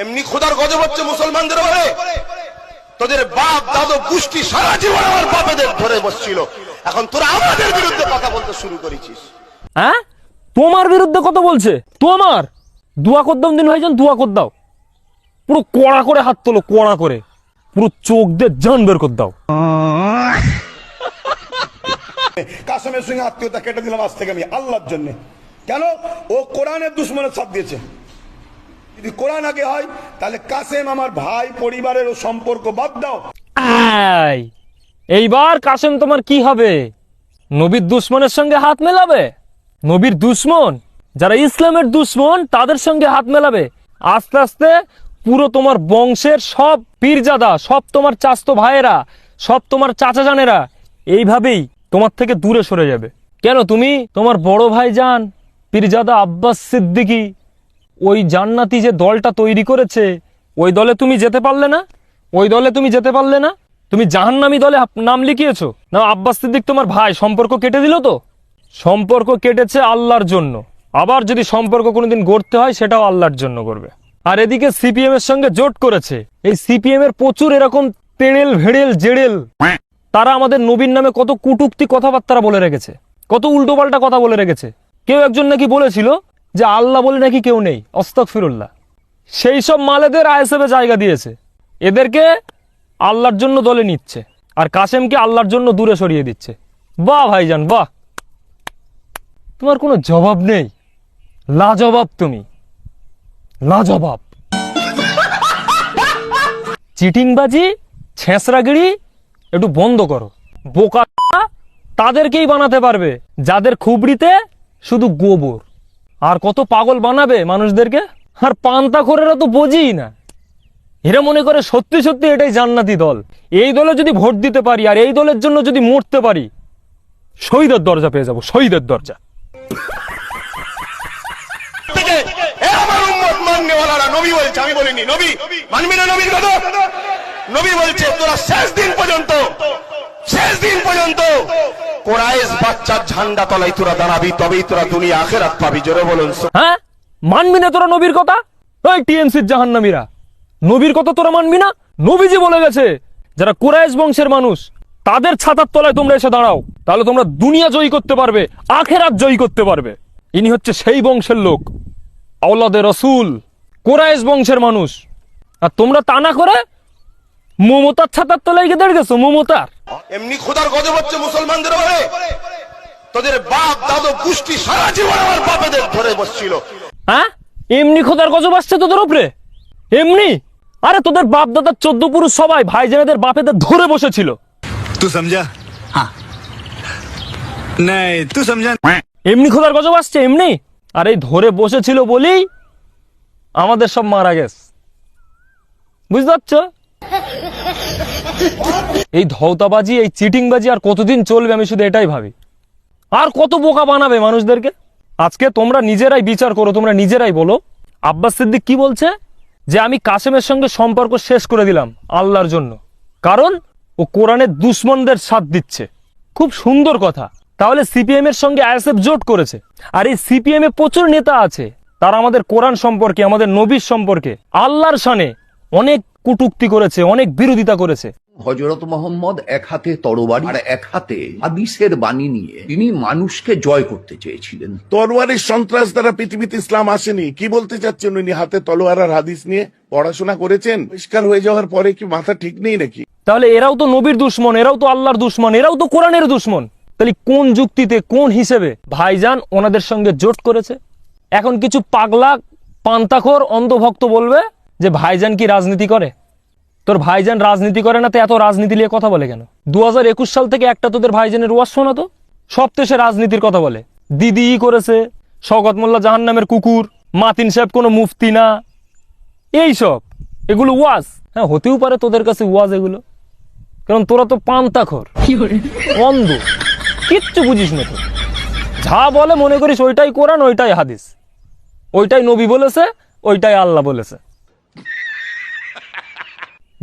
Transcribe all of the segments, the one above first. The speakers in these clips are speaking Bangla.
এমনি খোদার গজব হচ্ছে মুসলমানদের উপরে। তোদের বাপ দাদু গোষ্ঠী সারা জীবন আমার বাপেদের ধরে বসছিল, এখন তোরা আমাদের বিরুদ্ধে কথা বলতে শুরু করেছিস। হ্যাঁ, তোমার বিরুদ্ধে কথা বলছে? তোমার দোয়া কর দাও, দিন ভাইজান দোয়া কর দাও, পুরো কড়া করে হাত তোলো, কড়া করে পুরো চোখ দিয়ে জান বের কর দাও। কাসেমের সঙ্গে আত্মীয়তা কেটে দিলাম আজ থেকে আমি আল্লাহর জন্য। কেন? ও কোরআনের দুশ্মনের সাথ দিয়েছে। যদি কোরআন আগে হয় তাহলে কাসেম আমার ভাই, পরিবারের ও সম্পর্ক বাদ দাও। এইবার কাসেম তোমার কি হবে? নবীর দুশ্মনের সঙ্গে হাত মেলাবে? নবীর দুশ্মন যারা ইসলামের দুশ্মন তাদের সঙ্গে হাত মেলাবে। আস্তে আস্তে পুরো তোমার বংশের সব পীরজাদা, সব তোমার চাচতো ভাইয়েরা, সব তোমার চাচা জানেরা এইভাবেই তোমার থেকে দূরে সরে যাবে। কেন? তুমি তোমার বড় ভাই জান পীরজাদা আব্বাস সিদ্দিকী ওই জান্নাতি যে দলটা তৈরি করেছে, ওই দলে তুমি যেতে পারলে না? ওই দলে তুমি যেতে পারলে না? তুমি জাহান্নামী দলে নাম লিখিয়েছো না? আব্বাস সিদ্দিক তোমার ভাই, সম্পর্ক কেটে দিল তো? সম্পর্ক কেটেছে আল্লাহর জন্য, আবার যদি সম্পর্ক কোনোদিন গড়তে হয় সেটাও আল্লাহর জন্য করবে। আর এদিকে সিপিএম এর সঙ্গে জোট করেছে। এই সিপিএম এর প্রচুর এরকম তেড়েল ভেড়েল জেড়েল, তারা আমাদের নবীর নামে কত কুটুক্তি কথাবার্তা বলে রেখেছে, কত উল্টোপাল্টা কথা বলে রেখেছে। কেউ একজন নাকি বলেছিল যে আল্লাহ বলে নাকি কেউ নেই, আস্তাগফিরুল্লাহ। সেই সব মালেদের আইএসএফে জায়গা দিয়েছে, এদেরকে আল্লাহর জন্য দলে নিচ্ছে, আর কাসেমকে আল্লাহর জন্য দূরে সরিয়ে দিচ্ছে। বাহ ভাইজান বাহ, তোমার কোনো জবাব নেই, লাজবাব, তুমি লাজবাব। চিটিংবাজি ছেঁচড়াগিরি একটু বন্ধ করো। বোকা তাদেরকেই বানাতে পারবে যাদের খুবড়িতে শুধু গোবর। আর কত পাগল বানাবে মানুষদেরকে। আর পান্তাখোরেরা তো বোঝেই না, এরা মনে করে সত্যি সত্যি এটাই জান্নাতি দল। এই দলে যদি ভোট দিতে পারি আর এই দলের জন্য যদি মরতে পারি, শহীদের দরজা পেয়ে যাবো, শহীদের দরজা। আমার উম্মত মাননেওয়ালারা, নবী বলছে, আমি বলিনি, নবী মানবি না নবীর কথা? নবী বলছে তোরা শেষ দিন পর্যন্ত কোরাইশ বাচ্চার ঝান্ডা তলায় তোরা দাঁড়াবি, তবেই তোরা দুনিয়া আখিরাত পাবি। জোরে বলুন। হ্যাঁ, মানবি না তোরা নবীর কথা? ওই টিএমসির জাহান্নামীরা, নবীর কথা তোরা মানবি না? নবীজি বলে গেছে যারা কুরাইশ বংশের মানুষ তাদের ছাতার তলায় তোমরা এসে দাঁড়াও, তাহলে তোমরা দুনিয়া জয়ী করতে পারবে, আখিরাত জয়ী করতে পারবে। ইনি হচ্ছে সেই বংশের লোক, আওলাদে রসুল, কুরাইশ বংশের মানুষ। আর তোমরা তা না করে মমতার ছাতার তলায় গিয়ে দাঁড়িয়ে গেছো। মমতার এমনি খোদার গজব হচ্ছে মুসলমানদের উপরে। তোদের বাপ দাদু গোষ্ঠী সারা জীবন আমার বাপেদের ধরে বসছিল। হ্যাঁ, এমনি খোদার গজব আসছে তোদের উপরে? এমনি? আরে তোদের বাপ দাদার 14 পুরুষ সবাই ভাইজানেদের বাপেদের ধরে বসেছিল। তুই সমঝা? হ্যাঁ, নাই তুই সমঝা? এমনি খোদার গজব আসছে এমনি। আর এই ধরে বসেছিল বলেই আমাদের সব মারা গেছে, বুঝতে পারছো? এই ধৌতাবাজি, এই চিটিংবাজি আর কতদিন চলবে আমি শুধু এটাই ভাবি। আর কত বোকা বানাবে মানুষদেরকে। আজকে তোমরা নিজেরাই বিচার করো, তোমরা নিজেরাই বলো আব্বাস সিদ্দিক কি বলছে, যে আমি কাসেমের সঙ্গে সম্পর্ক শেষ করে দিলাম আল্লাহর জন্য, কারণ ও কোরআনের দুশ্মনদের সাথ দিচ্ছে। খুব সুন্দর কথা। তাহলে সিপিএম এর সঙ্গে আইএসএফ জোট করেছে, আর এই সিপিএম এ প্রচুর নেতা আছে, তারা আমাদের কোরআন সম্পর্কে, আমাদের নবীর সম্পর্কে, আল্লাহর শানে অনেক কটূক্তি করেছে, অনেক বিরোধিতা করেছে। হযরত মুহাম্মদ এক হাতে তরবারি আর এক হাতে হাদিসের বাণী নিয়ে তিনি মানুষকে জয় করতে চেয়েছিলেন। তরোয়ারের সন্ত্রাস দ্বারা পৃথিবীতে ইসলাম আসেনি। কি বলতে চাচ্ছেন উনি? হাতে তলোয়ার আর হাদিস নিয়ে পড়াশোনা করেছেন, পরিষ্কার হয়ে যাওয়ার পরে কি মাথা ঠিক নেই নাকি? তাহলে এরাও তো নবীর দুশ্মন, এরাও তো আল্লাহর দুশ্মন, এরাও তো কোরআনের দুশ্মন। তাহলে কোন যুক্তিতে, কোন হিসেবে ভাইজান ওনাদের সঙ্গে জোট করেছে? এখন কিছু পাগলা পান্তাখোর অন্ধভক্ত বলবে যে ভাইজান কি রাজনীতি করে? তোর ভাইজান রাজনীতি করে না, তো এত রাজনীতি নিয়ে কথা বলে কেন? 2021 সাল থেকে একটা তোদের ভাইজানের ওয়াজ শোনা তো, সব তো সে রাজনীতির কথা বলে। দিদি করেছে, শওকত মোল্লা জাহান্নামের কুকুর, মাতিন সাহেব কোনো মুফতি না, এইসব এগুলো ওয়াজ। হ্যাঁ, হতেও পারে তোদের কাছে ওয়াজ এগুলো, কারণ তোরা তো পান্তাখোর, অন্ধ, কিচ্ছু বুঝিস না। তো যা বলে মনে করিস ওইটাই কোরআন, ওইটাই হাদিস, ওইটাই নবী বলেছে, ওইটাই আল্লাহ বলেছে।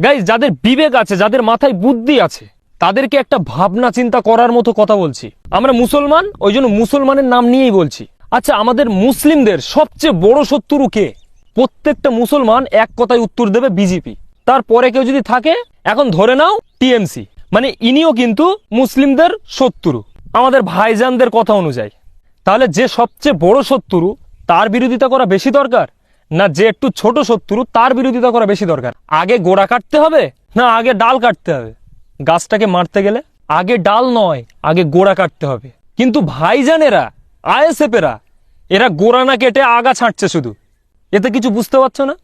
গাইস, যাদের বিবেক আছে, যাদের মাথায় বুদ্ধি আছে, তাদেরকে একটা ভাবনা চিন্তা করার মতো কথা বলছি। আমরা মুসলমান, ওই জন্য মুসলমানের নাম নিয়েই বলছি। আচ্ছা, আমাদের মুসলিমদের সবচেয়ে বড় শত্রু কে? প্রত্যেকটা মুসলমান এক কথায় উত্তর দেবে বিজেপি। তারপরে কেউ যদি থাকে, এখন ধরে নাও টিএমসি, মানে ইনিও কিন্তু মুসলিমদের শত্রু আমাদের ভাইজানদের কথা অনুযায়ী। তাহলে যে সবচেয়ে বড় শত্রু তার বিরোধিতা করা বেশি দরকার, না যে একটু ছোট শত্রু তার বিরোধিতা করা বেশি দরকার? আগে গোড়া কাটতে হবে না আগে ডাল কাটতে হবে? গাছটাকে মারতে গেলে আগে ডাল নয়, আগে গোড়া কাটতে হবে। কিন্তু ভাইজানেরা, আইএসএফেরা, এরা গোড়া না কেটে আগা ছাঁটছে শুধু। এতে কিছু বুঝতে পারছো না?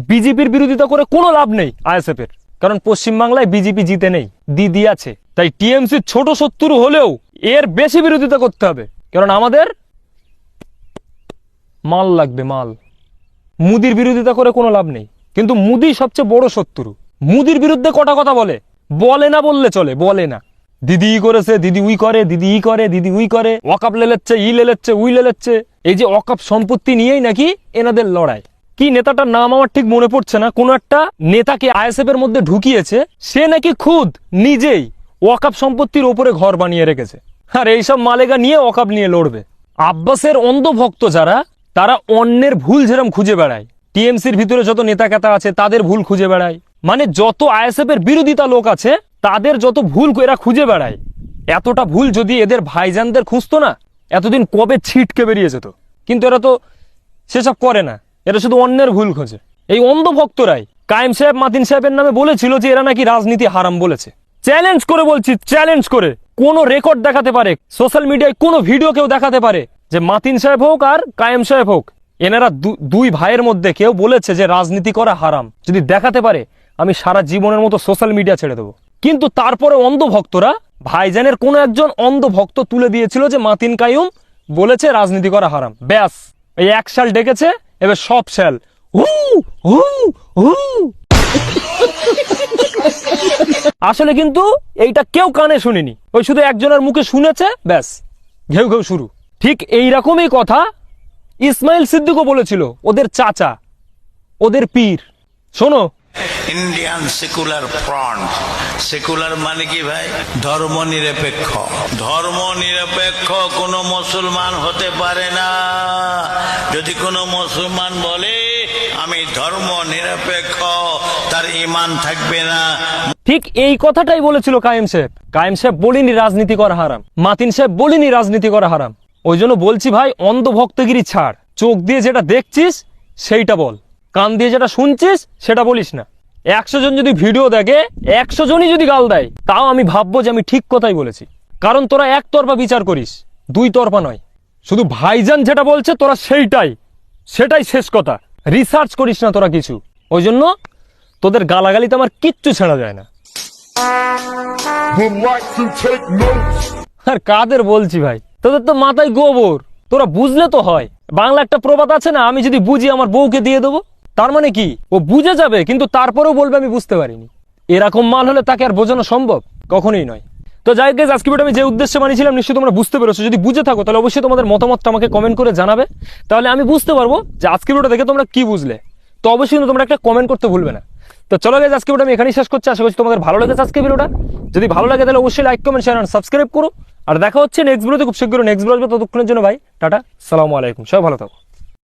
বিজেপির বিরোধিতা করে কোনো লাভ নেই আইএসএফের, কারণ পশ্চিমবাংলায় বিজেপি জিতে নেই, দিদি আছে। তাই টিএমসির ছোট শত্রু হলেও এর বেশি বিরোধিতা করতে হবে, কারণ আমাদের মাল লাগবে, মাল। মুদির বিরোধিতা করে কোনো লাভ নেই, কিন্তু মুদি সবচেয়ে বড় শত্রু। মুদির বিরুদ্ধে কটা কথা বলে, বলে না বললে চলে, বলে না। দিদি ই করেছে, দিদি উই করে, দিদি ই করে, দিদি উই করে, ওয়াকাপ লেলেচ্ছে, ই লেলেচ্ছে, উই লেলেচ্ছে। এই যে ওয়াকাপ সম্পত্তি নিয়েই নাকি এনাদের লড়াই। কি নেতাটার নাম আমার ঠিক মনে পড়ছে না, কোন একটা নেতাকে আইএসএফ এর মধ্যে ঢুকিয়েছে, সে নাকি খুদ নিজেই ওয়াকাপ সম্পত্তির ওপরে ঘর বানিয়ে রেখেছে। আর এইসব মালেগা নিয়ে ওয়াকাপ নিয়ে লড়বে। আব্বাসের অন্ধ ভক্ত যারা, তারা অন্যের ভুল যেরকম খুঁজে বেড়ায়, টিএমসির ভিতরে যত নেতা কেতা আছে তাদের ভুল খুঁজে বেড়ায়। মানে যত আইএসএফ এর বিরোধিতা লোক আছে তাদের যত ভুল এরা খুঁজে বেড়ায়, এতটা ভুল যদি এদের ভাইজানদের খুঁজতো না, এতদিন কবে ছিটকে বেরিয়ে যেত। কিন্তু এরা তো সেসব করে না, এরা শুধু অন্যের ভুল খোঁজে। এই অন্ধ ভক্তরাই কায়েম সাহেব, মাতিন সাহেবের নামে বলেছিল যে এরা নাকি রাজনীতি হারাম বলেছে। চ্যালেঞ্জ করে বলছি, চ্যালেঞ্জ করে কোন রেকর্ড দেখাতে পারে, সোশ্যাল মিডিয়ায় কোনো ভিডিও কেউ দেখাতে পারে যে মাতিন সাহেব হোক আর কায়েম সাহেব হোক, এনারা দুই ভাইয়ের মধ্যে কেউ বলেছে যে রাজনীতি করা হারাম? যদি দেখাতে পারে, আমি সারা জীবনের মতো সোশ্যাল মিডিয়া ছেড়ে দেবো। কিন্তু তারপরে অন্ধ ভক্তরা, ভাইজানের কোন একজন অন্ধ ভক্ত তুলে দিয়েছিল যে মাতিন কাইয়ুম বলেছে রাজনীতি করা হারাম। ব্যাস, এই এক সাল ডেকেছে, এবার সব সাল আসলে কিন্তু এইটা কেউ কানে শুনেনি, ওই শুধু একজনের মুখে শুনেছে, ব্যাস ঘেউ ঘেউ শুরু। ঠিক এইরকমই কথা ইসমাইল সিদ্দিকও বলেছিল, ওদের চাচা, ওদের পীর। শোনো, ইন্ডিয়ান সেকুলার ফ্রন্ট। সেকুলার মানে কি ভাই? ধর্ম নিরপেক্ষ। ধর্ম নিরপেক্ষ কোনো মুসলমান হতে পারে না। যদি কোনো মুসলমান বলে আমি ধর্ম নিরপেক্ষ, তার ঈমান থাকবে না। ঠিক এই কথাটাই বলেছিল কায়েম সাহেব। কায়েম সাহেব বলিনি রাজনীতি করা হারাম, মাতিন সাহেব বলিনি রাজনীতি করা হারাম। ওই জন্য বলছি ভাই, অন্ধ ভক্তগিরি ছাড়। চোখ দিয়ে যেটা দেখছিস সেইটা বল, কান দিয়ে যেটা শুনছিস সেটা বলিস না। 100 জন যদি ভিডিও দেখে, 100 জনই যদি গাল দেয়, তাও আমি ভাববো যে আমি ঠিক কথাই বলেছি। কারণ তোরা একতরফা বিচার করিস, দুই তরফা নয়। শুধু ভাইজান যেটা বলছে তোরা সেটাই শেষ কথা, রিসার্চ করিস না তোরা কিছু। ওই জন্য তোদের গালাগালিতে আমার কিচ্ছু ছেড়া যায় না। আর কাদের বলছি ভাই, তোদের তো মাথায় গোবর, তোরা বুঝলে তো হয়। বাংলা একটা প্রবাদ আছে না, আমি যদি বুঝি আমার বউকে দিয়ে দেবো। তার মানে কি, ও বুঝে যাবে কিন্তু তারপরেও বলবে আমি বুঝতে পারিনি। এরকম মাল হলে তাকে আর বোঝানো সম্ভব? কখনোই নয়। তো যাই হোক, আজকে ভিডিও আমি যে উদ্দেশ্যে বানিয়েছিলাম নিশ্চয়ই তোমরা বুঝতে পেরেছো। যদি বুঝে থাকো তাহলে অবশ্যই তোমাদের মতামতটা আমাকে কমেন্ট করে জানাবে, তাহলে আমি বুঝতে পারবো যে আজকে ভিডিওটা দেখে তোমরা কি বুঝলে। তো অবশ্যই তোমরা একটা কমেন্ট করতে ভুলবে না। তো চলো গাইস, আজকে ভিডিও আমি এখানেই শেষ করছি। আশা করছি তোমাদের ভালো লেগেছে আজকে ভিডিওটা। যদি ভালো লাগে তাহলে অবশ্যই লাইক, কমেন্ট, শেয়ার আর সাবস্ক্রাইব করো। আর দেখা হচ্ছে নেক্সট ভিডিওতে খুব শীঘ্রই। নেক্সট ভিডিও আসবে, ততক্ষণের জন্য ভাই টাটা, আসসালামু আলাইকুম, সবাই ভালো থাকো।